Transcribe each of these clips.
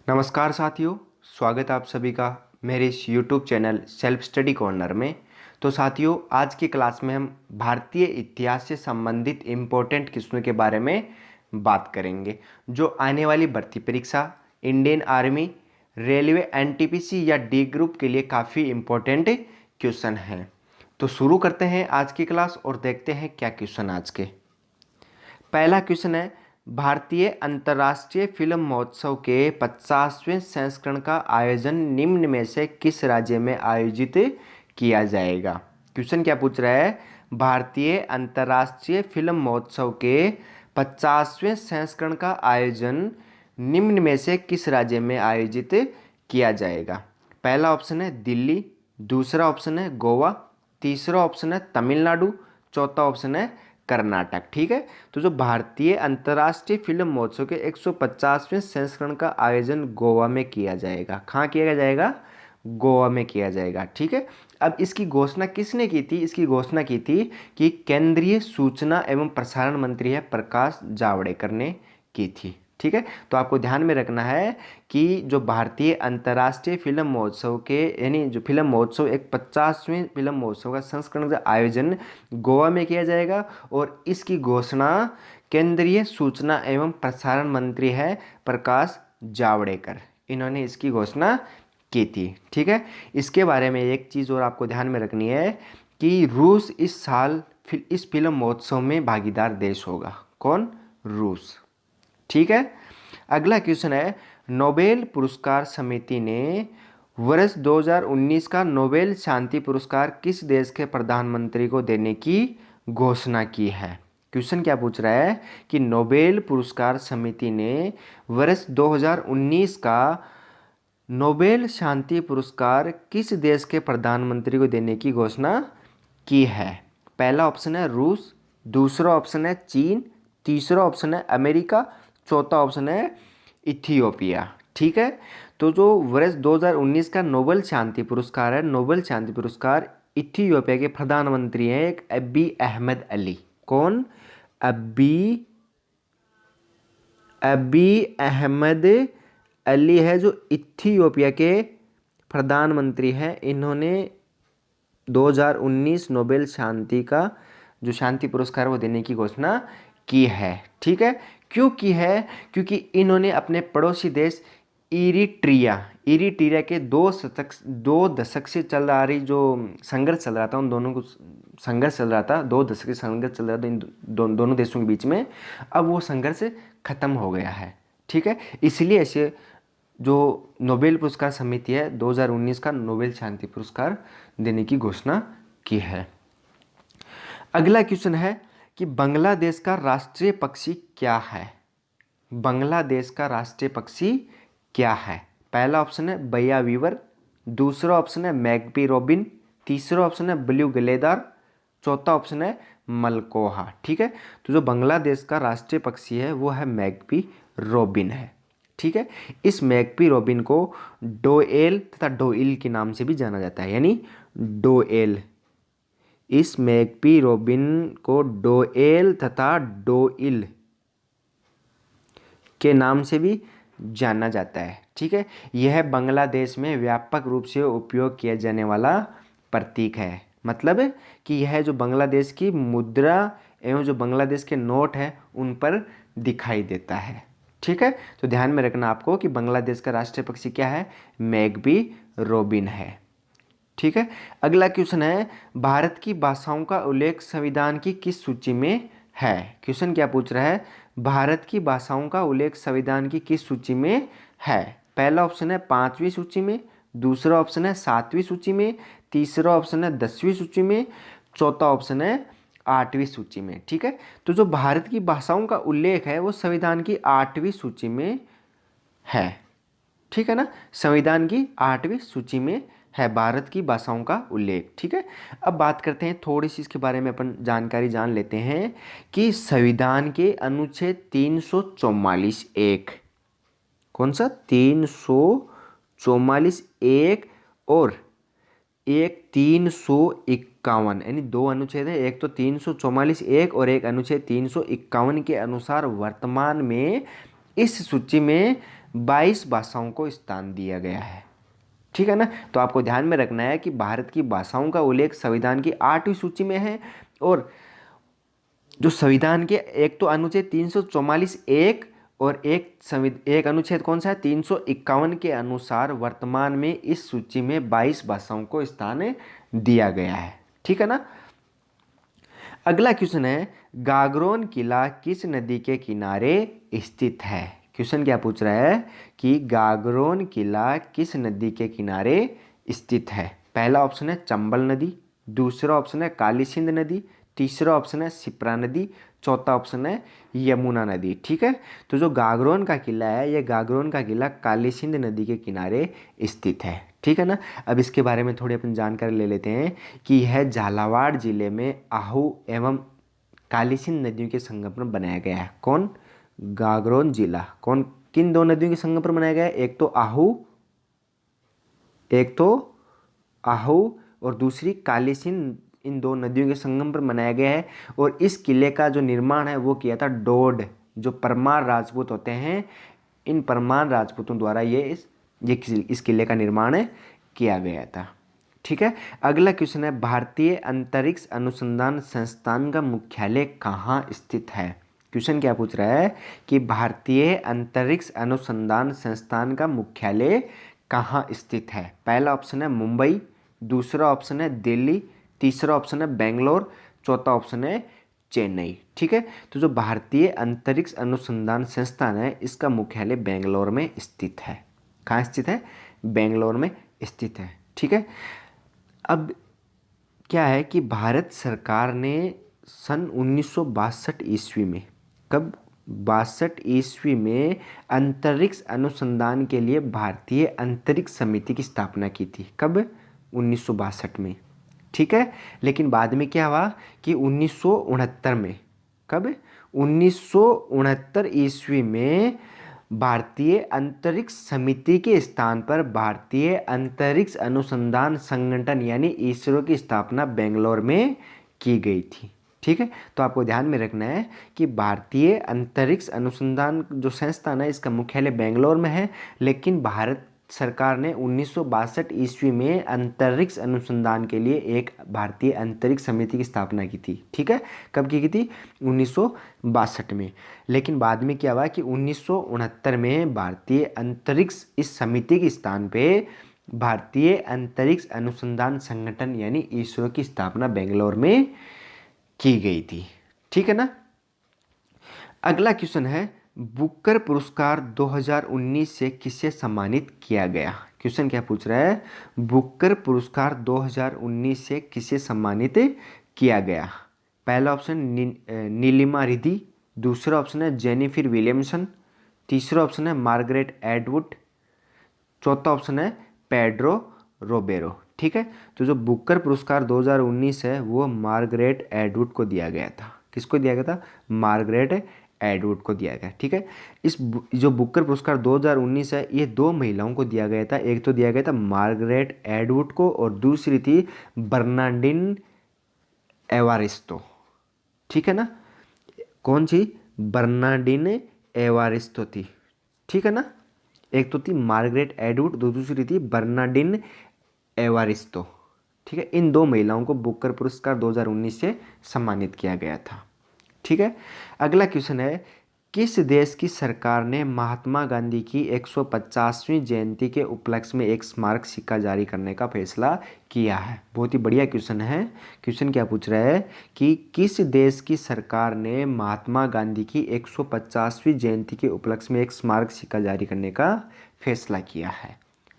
नमस्कार साथियों, स्वागत है आप सभी का मेरे इस YouTube channel self study corner में। तो साथियों, आज की क्लास में हम भारतीय इतिहास से संबंधित इम्पोर्टेंट क्वेश्चनों के बारे में बात करेंगे जो आने वाली भर्ती परीक्षा, इंडियन आर्मी, रेलवे, एनटीपीसी या डी ग्रुप के लिए काफ़ी इम्पोर्टेंट क्वेश्चन हैं। तो शुरू करते हैं आज की क्लास और देखते हैं क्या क्वेश्चन आज के। पहला क्वेश्चन है, भारतीय अंतर्राष्ट्रीय फिल्म महोत्सव के 50वें संस्करण का आयोजन निम्न में से किस राज्य में आयोजित किया जाएगा। क्वेश्चन क्या पूछ रहा है, भारतीय अंतर्राष्ट्रीय फिल्म महोत्सव के 50वें संस्करण का आयोजन निम्न में से किस राज्य में आयोजित किया जाएगा। पहला ऑप्शन है दिल्ली, दूसरा ऑप्शन है गोवा, तीसरा ऑप्शन है तमिलनाडु, चौथा ऑप्शन है कर्नाटक। ठीक है, तो जो भारतीय अंतर्राष्ट्रीय फिल्म महोत्सव के 150वें संस्करण का आयोजन गोवा में किया जाएगा। कहाँ किया जाएगा? गोवा में किया जाएगा। ठीक है, अब इसकी घोषणा किसने की थी? इसकी घोषणा की थी कि केंद्रीय सूचना एवं प्रसारण मंत्री है प्रकाश जावड़ेकर ने की थी। ठीक है, तो आपको ध्यान में रखना है कि जो भारतीय अंतर्राष्ट्रीय फिल्म महोत्सव के यानी जो फिल्म महोत्सव एक 50वें फिल्म महोत्सव का संस्करण का आयोजन गोवा में किया जाएगा और इसकी घोषणा केंद्रीय सूचना एवं प्रसारण मंत्री है प्रकाश जावड़ेकर, इन्होंने इसकी घोषणा की थी। ठीक है, इसके बारे में एक चीज़ और आपको ध्यान में रखनी है कि रूस इस साल इस फिल्म महोत्सव में भागीदार देश होगा। कौन? रूस। ठीक है, अगला क्वेश्चन है, नोबेल पुरस्कार समिति ने वर्ष 2019 का नोबेल शांति पुरस्कार किस देश के प्रधानमंत्री को देने की घोषणा की है। क्वेश्चन क्या पूछ रहा है कि नोबेल पुरस्कार समिति ने वर्ष 2019 का नोबेल शांति पुरस्कार किस देश के प्रधानमंत्री को देने की घोषणा की है। पहला ऑप्शन है रूस, दूसरा ऑप्शन है चीन, तीसरा ऑप्शन है अमेरिका, चौथा ऑप्शन है इथियोपिया। ठीक है, तो जो वर्ष 2019 का नोबेल शांति पुरस्कार है, नोबेल शांति पुरस्कार इथियोपिया के प्रधानमंत्री हैं एक अबी अहमद अली। कौन? अबी अहमद अली है जो इथियोपिया के प्रधानमंत्री हैं। इन्होंने 2019 नोबेल शांति का जो शांति पुरस्कार वो देने की घोषणा की है। ठीक है, क्यों की है? क्योंकि इन्होंने अपने पड़ोसी देश इरिट्रिया के दो दशक से चल रही जो संघर्ष चल रहा था, उन दोनों को संघर्ष चल रहा था, 2 दशक से संघर्ष चल रहा था इन दोनों देशों के बीच में, अब वो संघर्ष खत्म हो गया है। ठीक है, इसलिए ऐसे जो नोबेल पुरस्कार समिति है 2019 का नोबेल शांति पुरस्कार देने की घोषणा की है। अगला क्वेश्चन है कि बांग्लादेश का राष्ट्रीय पक्षी क्या है। बांग्लादेश का राष्ट्रीय पक्षी क्या है? पहला ऑप्शन है बैया वीवर, दूसरा ऑप्शन है मैगपी रॉबिन, तीसरा ऑप्शन है ब्लू गलेदार, चौथा ऑप्शन है मलकोहा। ठीक है, तो जो बांग्लादेश का राष्ट्रीय पक्षी है वो है मैगपी रॉबिन है। ठीक है, इस मैगपी रॉबिन को डोएल तथा डोइल के नाम से भी जाना जाता है, यानी डोएल। इस मैगपी रॉबिन को डोएल तथा डोइल के नाम से भी जाना जाता है। ठीक है, यह बांग्लादेश में व्यापक रूप से उपयोग किया जाने वाला प्रतीक है। मतलब कि यह जो बांग्लादेश की मुद्रा एवं जो बांग्लादेश के नोट हैं उन पर दिखाई देता है। ठीक है, तो ध्यान में रखना आपको कि बांग्लादेश का राष्ट्रीय पक्षी क्या है? मैगपी रॉबिन है। ठीक है, अगला क्वेश्चन है, भारत की भाषाओं का उल्लेख संविधान की किस सूची में है। क्वेश्चन क्या पूछ रहा है, भारत की भाषाओं का उल्लेख संविधान की किस सूची में है। पहला ऑप्शन है 5वीं सूची में, दूसरा ऑप्शन है 7वीं सूची में, तीसरा ऑप्शन है 10वीं सूची में, चौथा ऑप्शन है 8वीं सूची में। ठीक है, तो जो भारत की भाषाओं का उल्लेख है वो संविधान की 8वीं सूची में है। ठीक है ना, संविधान की 8वीं सूची में है भारत की भाषाओं का उल्लेख। ठीक है, अब बात करते हैं थोड़ी सी इसके बारे में, अपन जानकारी जान लेते हैं कि संविधान के अनुच्छेद 344(1), कौन सा? 344(1) और एक 351, यानी 2 अनुच्छेद है, एक तो 344(1) और एक अनुच्छेद 351 के अनुसार वर्तमान में इस सूची में 22 भाषाओं को स्थान दिया गया है। ठीक है ना। तो आपको ध्यान में रखना है कि भारत की भाषाओं का उल्लेख संविधान की 8वीं सूची में है। और जो संविधान के एक तो अनुच्छेद 344 एक और एक अनुच्छेद कौन सा है 351 के अनुसार वर्तमान में इस सूची में 22 भाषाओं को स्थान दिया गया है। ठीक है ना। अगला क्वेश्चन है, गागरोन किला किस नदी के किनारे स्थित है। क्वेश्चन क्या पूछ रहा है कि गागरोन किला किस नदी के किनारे स्थित है। पहला ऑप्शन है चंबल नदी, दूसरा ऑप्शन है काली सिंध नदी, तीसरा ऑप्शन है शिप्रा नदी, चौथा ऑप्शन है यमुना नदी। ठीक है। तो जो गागरोन का किला है, यह गागरोन का किला काली सिंध नदी के किनारे स्थित है। ठीक है ना। अब इसके बारे में थोड़ी अपन जानकारी ले लेते हैं कि यह झालावाड़ जिले में आहू एवं काली सिंध नदियों के संगम पर बनाया गया है। कौन? गागरोन जिला कौन किन दो नदियों के संगम पर बनाया गया है? एक तो आहू और दूसरी काली सिंध, इन दो नदियों के संगम पर बनाया गया है। और इस किले का जो निर्माण है वो किया था डोड, जो परमार राजपूत होते हैं, इन परमार राजपूतों द्वारा इस किले का निर्माण किया गया था। ठीक है। अगला क्वेश्चन है, भारतीय अंतरिक्ष अनुसंधान संस्थान का मुख्यालय कहाँ स्थित है। क्वेश्चन क्या पूछ रहा है कि भारतीय अंतरिक्ष अनुसंधान संस्थान का मुख्यालय कहाँ स्थित है। पहला ऑप्शन है मुंबई, दूसरा ऑप्शन है दिल्ली, तीसरा ऑप्शन है बेंगलोर, चौथा ऑप्शन है चेन्नई। ठीक है। तो जो भारतीय अंतरिक्ष अनुसंधान संस्थान है, इसका मुख्यालय बेंगलोर में स्थित है। कहाँ स्थित है? बेंगलोर में स्थित है। ठीक है। अब क्या है कि भारत सरकार ने सन 1962 ईस्वी में, कब? 62 ईस्वी में अंतरिक्ष अनुसंधान के लिए भारतीय अंतरिक्ष समिति की स्थापना की थी। कब? 1962 में। ठीक है। लेकिन बाद में क्या हुआ कि 1969 में, कब? 1969 ईस्वी में भारतीय अंतरिक्ष समिति के स्थान पर भारतीय अंतरिक्ष अनुसंधान संगठन यानी इसरो की स्थापना बेंगलोर में की गई थी। ठीक है। तो आपको ध्यान में रखना है कि भारतीय अंतरिक्ष अनुसंधान जो संस्थान है, इसका मुख्यालय बेंगलोर में है, लेकिन भारत सरकार ने 1962 ईस्वी में अंतरिक्ष अनुसंधान के लिए एक भारतीय अंतरिक्ष समिति की स्थापना की थी। ठीक है। कब की थी? 1962 में। लेकिन बाद में क्या हुआ कि 1969 में भारतीय अंतरिक्ष इस समिति के स्थान पे भारतीय अंतरिक्ष अनुसंधान संगठन यानी इसरो की स्थापना बेंगलोर में की गई थी। ठीक है ना। अगला क्वेश्चन है, बुकर पुरस्कार 2019 से किसे सम्मानित किया गया। क्वेश्चन क्या पूछ रहा है, बुकर पुरस्कार 2019 से किसे सम्मानित किया गया। पहला ऑप्शन नीलिमा रिधि, दूसरा ऑप्शन है जेनिफर विलियमसन, तीसरा ऑप्शन है मार्गरेट एटवुड, चौथा ऑप्शन है पेड्रो रोबेरो। ठीक है। तो जो बुकर पुरस्कार 2019 है वो मार्गरेट एटवुड को दिया गया था। किसको दिया गया था? मार्गरेट एटवुड को दिया गया। ठीक है। जो बुकर पुरस्कार 2019 है ये दो महिलाओं को दिया गया था। एक तो दिया गया था मार्गरेट एटवुड को और दूसरी थी बर्नार्डिन एवारिस्टो। ठीक है ना। कौन सी? बर्नार्डिन एवारिस्टो थी। ठीक है ना। एक तो थी मार्गरेट एटवुड, दूसरी थी बर्नार्डिन एवारिस्टो। ठीक है। इन दो महिलाओं को बुकर पुरस्कार 2019 से सम्मानित किया गया था। ठीक है। अगला क्वेश्चन है, किस देश की सरकार ने महात्मा गांधी की 150वीं जयंती के उपलक्ष्य में एक स्मारक सिक्का जारी करने का फैसला किया है। बहुत ही बढ़िया क्वेश्चन है। क्वेश्चन क्या पूछ रहा है कि किस देश की सरकार ने महात्मा गांधी की 150वीं जयंती के उपलक्ष्य में एक स्मारक सिक्का जारी करने का फैसला किया है।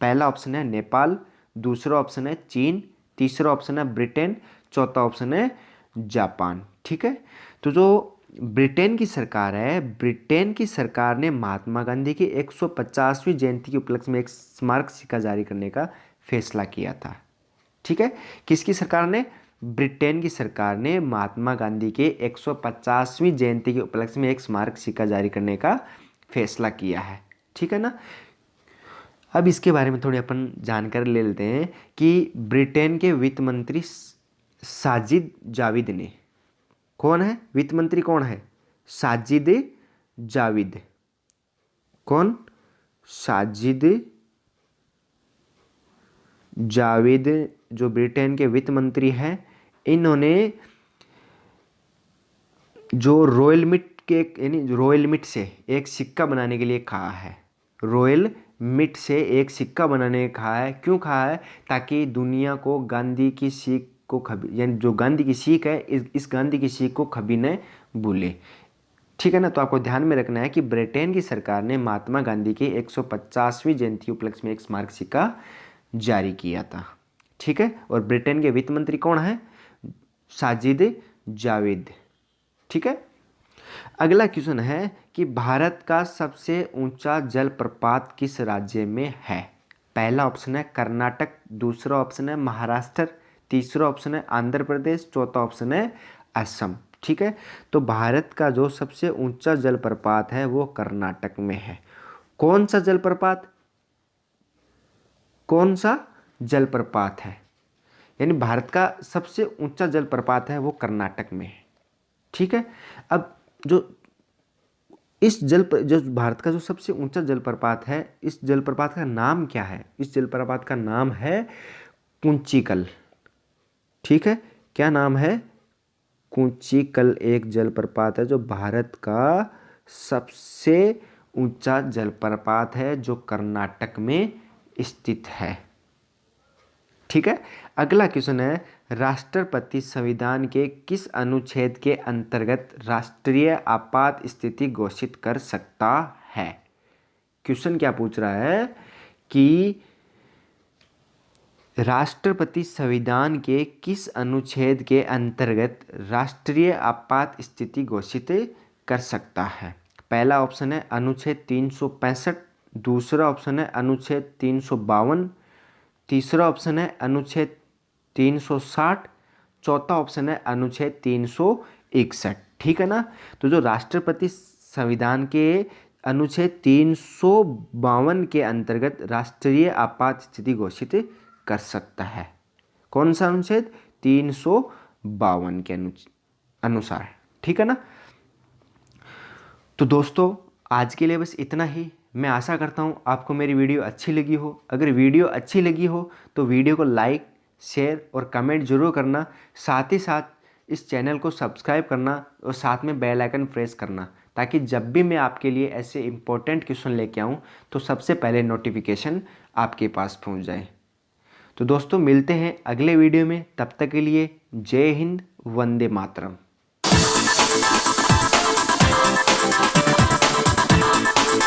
पहला ऑप्शन है नेपाल, दूसरा ऑप्शन है चीन, तीसरा ऑप्शन है ब्रिटेन, चौथा ऑप्शन है जापान। ठीक है। तो जो ब्रिटेन की सरकार है, ब्रिटेन की सरकार ने महात्मा गांधी की 150वीं जयंती के उपलक्ष्य में एक स्मारक सिक्का जारी करने का फैसला किया था। ठीक है। किसकी सरकार ने? ब्रिटेन की सरकार ने महात्मा गांधी के 150वीं जयंती के उपलक्ष्य में एक स्मारक सिक्का जारी करने का फैसला किया है। ठीक है ना। अब इसके बारे में थोड़ी अपन जानकारी ले लेते हैं कि ब्रिटेन के वित्त मंत्री साजिद जाविद ने, कौन है वित्त मंत्री? कौन है? साजिद जाविद। कौन? साजिद जावेद जो ब्रिटेन के वित्त मंत्री हैं, इन्होंने जो रॉयल मिंट के यानी रॉयल मिंट से एक सिक्का बनाने के लिए कहा है। रॉयल मिंट से एक सिक्का बनाने का कहा है। क्यों कहा है? ताकि दुनिया को गांधी की सीख को कभी, यानी जो गांधी की सीख है, इस गांधी की सीख को कभी न भूले। ठीक है ना। तो आपको ध्यान में रखना है कि ब्रिटेन की सरकार ने महात्मा गांधी की 150वीं जयंती उपलक्ष्य में एक स्मारक सिक्का जारी किया था। ठीक है। और ब्रिटेन के वित्त मंत्री कौन है? साजिद जावेद। ठीक है। अगला क्वेश्चन है कि भारत का सबसे ऊंचा जलप्रपात किस राज्य में है? पहला ऑप्शन है कर्नाटक, दूसरा ऑप्शन है महाराष्ट्र, तीसरा ऑप्शन है आंध्र प्रदेश, चौथा ऑप्शन है असम। ठीक है। तो भारत का जो सबसे ऊंचा जलप्रपात है वो कर्नाटक में है। कौन सा जलप्रपात? कौन सा जलप्रपात है? यानी भारत का सबसे ऊंचा जलप्रपात है वो कर्नाटक में है। ठीक है। अब जो भारत का जो सबसे ऊंचा जलप्रपात है, इस जलप्रपात का नाम क्या है? इस जलप्रपात का नाम है कुंचिकल। ठीक है। क्या नाम है? कुंचिकल एक जलप्रपात है जो भारत का सबसे ऊंचा जलप्रपात है, जो कर्नाटक में स्थित है। ठीक है। अगला क्वेश्चन है राष्ट्रपति संविधान के किस अनुच्छेद के अंतर्गत राष्ट्रीय आपात स्थिति घोषित कर सकता है? क्वेश्चन क्या पूछ रहा है कि राष्ट्रपति संविधान के किस अनुच्छेद के अंतर्गत राष्ट्रीय आपात स्थिति घोषित कर सकता है? पहला ऑप्शन है अनुच्छेद 365, दूसरा ऑप्शन है अनुच्छेद 352, तीसरा ऑप्शन है अनुच्छेद 360, चौथा ऑप्शन है अनुच्छेद 361। ठीक है ना। तो जो राष्ट्रपति संविधान के अनुच्छेद 352 के अंतर्गत राष्ट्रीय आपात स्थिति घोषित कर सकता है। कौन सा अनुच्छेद? 352 के अनुसार। ठीक है ना। तो दोस्तों आज के लिए बस इतना ही। मैं आशा करता हूँ आपको मेरी वीडियो अच्छी लगी हो। अगर वीडियो अच्छी लगी हो तो वीडियो को लाइक, शेयर और कमेंट जरूर करना। साथ ही साथ इस चैनल को सब्सक्राइब करना और साथ में बेल आइकन प्रेस करना, ताकि जब भी मैं आपके लिए ऐसे इंपॉर्टेंट क्वेश्चन लेके आऊँ तो सबसे पहले नोटिफिकेशन आपके पास पहुँच जाए। तो दोस्तों मिलते हैं अगले वीडियो में। तब तक के लिए जय हिंद, वंदे मातरम।